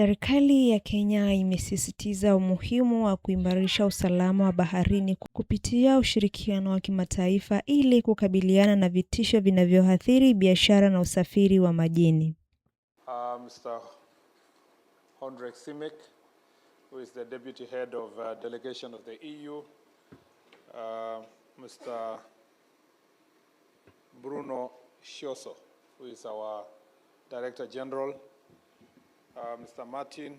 Serikali ya Kenya imesisitiza umuhimu wa kuimarisha usalama wa baharini kupitia ushirikiano wa kimataifa ili kukabiliana na vitisho vinavyoathiri biashara na usafiri wa majini. Mr. Hondrek Simek, who is the Deputy Head of Delegation of the EU, Mr. Bruno Shioso, who is our Director General, Mr. Martin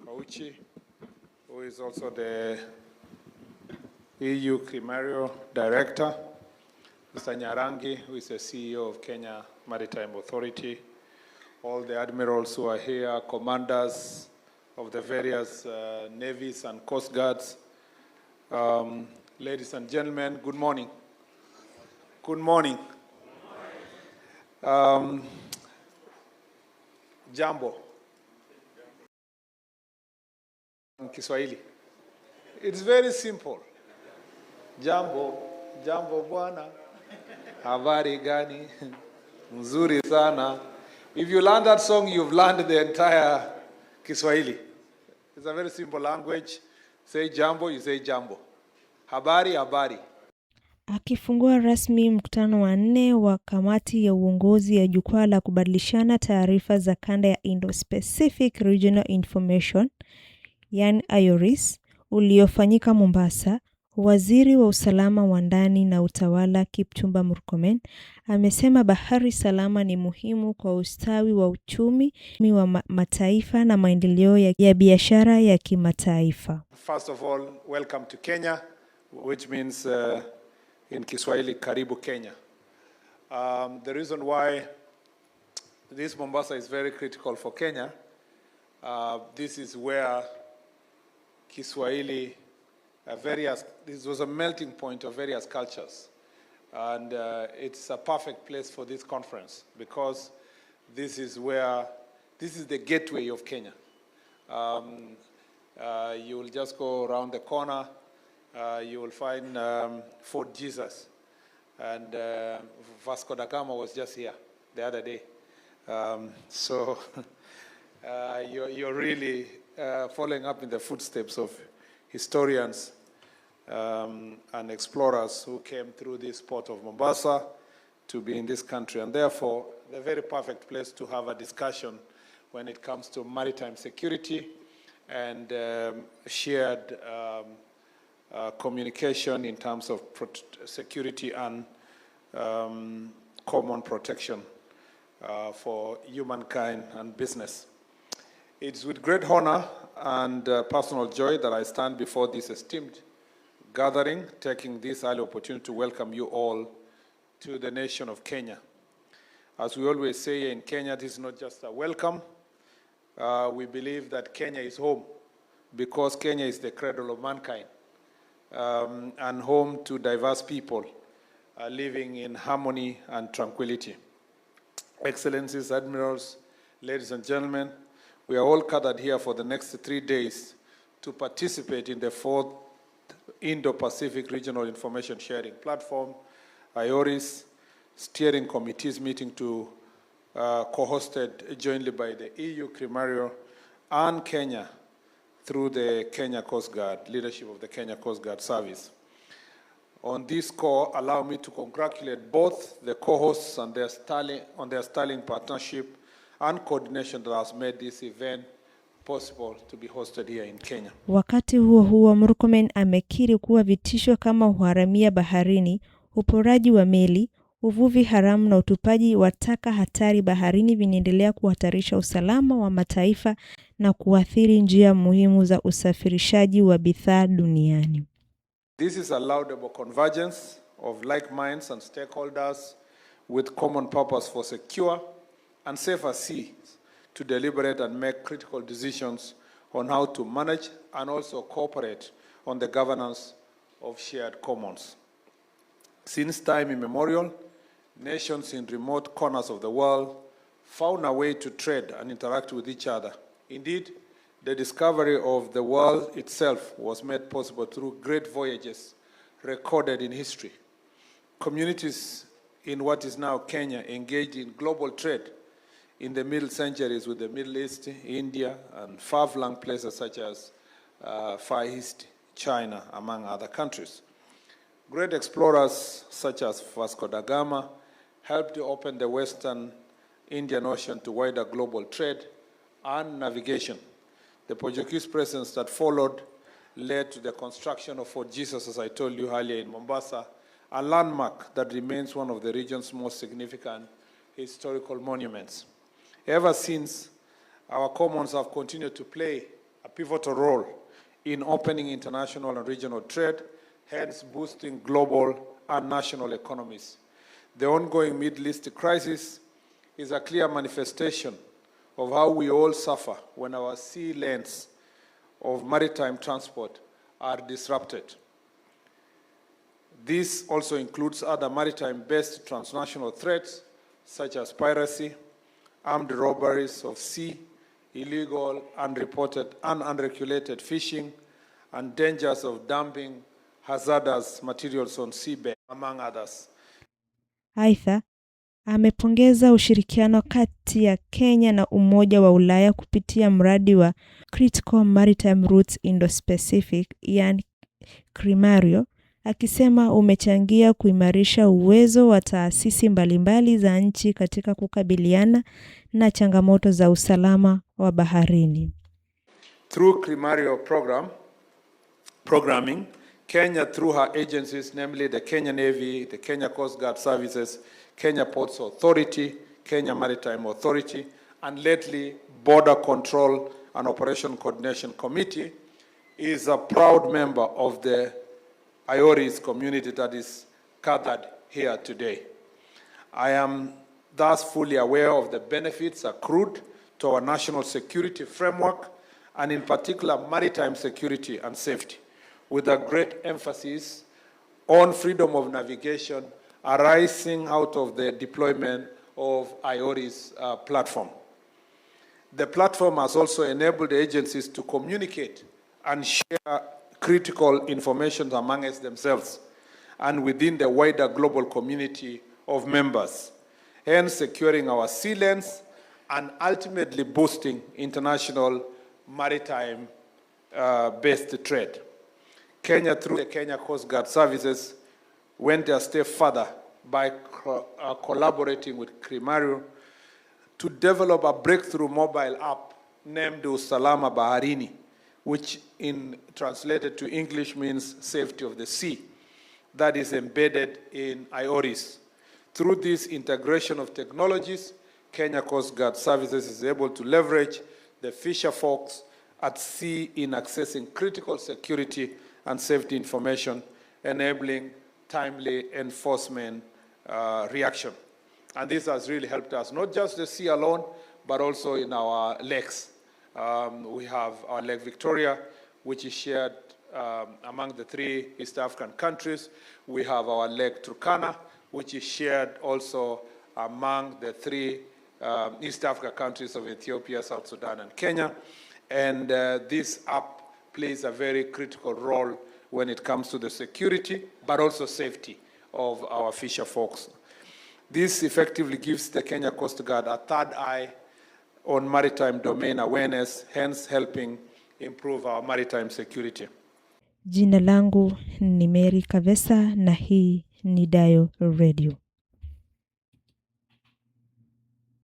Kauchi, who is also the EU Crimario Director, Mr. Nyarangi, who is the CEO of Kenya Maritime Authority, all the admirals who are here, commanders of the various navies and coast guards. Ladies and gentlemen, good morning. Good morning. Jambo. Kiswahili. It's very simple. Jambo, jambo bwana. Habari gani? Mzuri sana. If you learn that song, you've learned the entire Kiswahili. It's a very simple language. Say jambo, you say jambo. Habari, habari. Akifungua rasmi mkutano wa 4 wa Kamati ya Uongozi ya Jukwaa la Kubadilishana Taarifa za kanda ya Indo-Specific Regional Information, yani IORIS, uliofanyika Mombasa, Waziri wa Usalama wa Ndani na Utawala Kipchumba Murkomen amesema bahari salama ni muhimu kwa ustawi wa uchumi wa mataifa na maendeleo ya biashara ya kimataifa. First of all, welcome to Kenya, which means in Kiswahili, karibu Kenya. The reason why this Mombasa is very critical for Kenya, this is where Kiswahili, this was a melting point of various cultures. And it's a perfect place for this conference because this is the gateway of Kenya. You will just go around the corner, you will find Fort Jesus. And Vasco da Gama was just here the other day. So you're really following up in the footsteps of historians and explorers who came through this port of Mombasa to be in this country. And therefore, the very perfect place to have a discussion when it comes to maritime security and shared communication in terms of security and common protection for humankind and business. It's with great honor and personal joy that I stand before this esteemed gathering, taking this early opportunity to welcome you all to the nation of Kenya. As we always say in Kenya, this is not just a welcome. We believe that Kenya is home because Kenya is the cradle of mankind and home to diverse people living in harmony and tranquility. Excellencies, admirals, ladies and gentlemen, we are all gathered here for the next 3 days to participate in the 4th Indo-Pacific Regional Information Sharing Platform, IORIS, steering committees meeting co-hosted jointly by the EU Crimario and Kenya through the Kenya Coast Guard, leadership of the Kenya Coast Guard Service. On this score, allow me to congratulate both the co-hosts on their sterling partnership and coordination that has made this event possible to be hosted here in Kenya. Wakati huo Murkomen amekiri kuwa vitisho kama uharamia baharini, uporaji wa meli, uvuvi haramu na utupaji wa taka hatari baharini vinaendelea kuhatarisha usalama wa mataifa na kuathiri njia muhimu za usafirishaji wa bidhaa duniani. This is a laudable convergence of like minds and stakeholders with common purpose for secure and safer seas to deliberate and make critical decisions on how to manage and also cooperate on the governance of shared commons. Since time immemorial, nations in remote corners of the world found a way to trade and interact with each other. Indeed, the discovery of the world itself was made possible through great voyages recorded in history. Communities in what is now Kenya engaged in global trade in the middle centuries with the Middle East, India, and far-flung places such as Far East, China, among other countries. Great explorers such as Vasco da Gama helped to open the Western Indian Ocean to wider global trade and navigation. The Portuguese presence that followed led to the construction of Fort Jesus, as I told you earlier, in Mombasa, a landmark that remains one of the region's most significant historical monuments. Ever since, our commons have continued to play a pivotal role in opening international and regional trade, hence boosting global and national economies. The ongoing Middle East crisis is a clear manifestation of how we all suffer when our sea lanes of maritime transport are disrupted. This also includes other maritime-based transnational threats, such as piracy, armed robberies of sea, illegal, unreported, and unregulated fishing, and dangers of dumping hazardous materials on seabed, among others. Aidha, amepongeza ushirikiano kati ya Kenya na Umoja wa Ulaya kupitia mradi wa Critical Maritime Routes Indo-Specific, yani CRIMARIO, akisema umechangia kuimarisha uwezo wa taasisi mbalimbali za nchi katika kukabiliana na changamoto za usalama wa baharini. Through CRIMARIO programming, Kenya, through her agencies, namely the Kenya Navy, the Kenya Coast Guard Services, Kenya Ports Authority, Kenya Maritime Authority, and lately Border Control and Operation Coordination Committee, is a proud member of the IORIS community that is gathered here today. I am thus fully aware of the benefits accrued to our national security framework, and in particular maritime security and safety, with a great emphasis on freedom of navigation arising out of the deployment of IORIS platform. The platform has also enabled the agencies to communicate and share critical information amongst themselves and within the wider global community of members, hence securing our sea lanes and ultimately boosting international maritime based trade. Kenya, through the Kenya Coast Guard Services, went a step further by collaborating with CRIMARIO to develop a breakthrough mobile app named Usalama Baharini, which in translated to English means safety of the sea, that is embedded in IORIS. Through this integration of technologies, Kenya Coast Guard Services is able to leverage the fisher folks at sea in accessing critical security and safety information, enabling timely enforcement reaction. And this has really helped us, not just the sea alone, but also in our lakes. We have our Lake Victoria, which is shared among the 3 East African countries. We have our Lake Turkana, which is shared also among the 3 East Africa countries of Ethiopia, South Sudan, and Kenya. And this app plays a very critical role when it comes to the security, but also safety of our fisher folks. This effectively gives the Kenya Coast Guard a third eye on maritime domain awareness, hence helping improve our maritime security. Jina langu ni Mary Kavesa na hii ni Dayo Radio.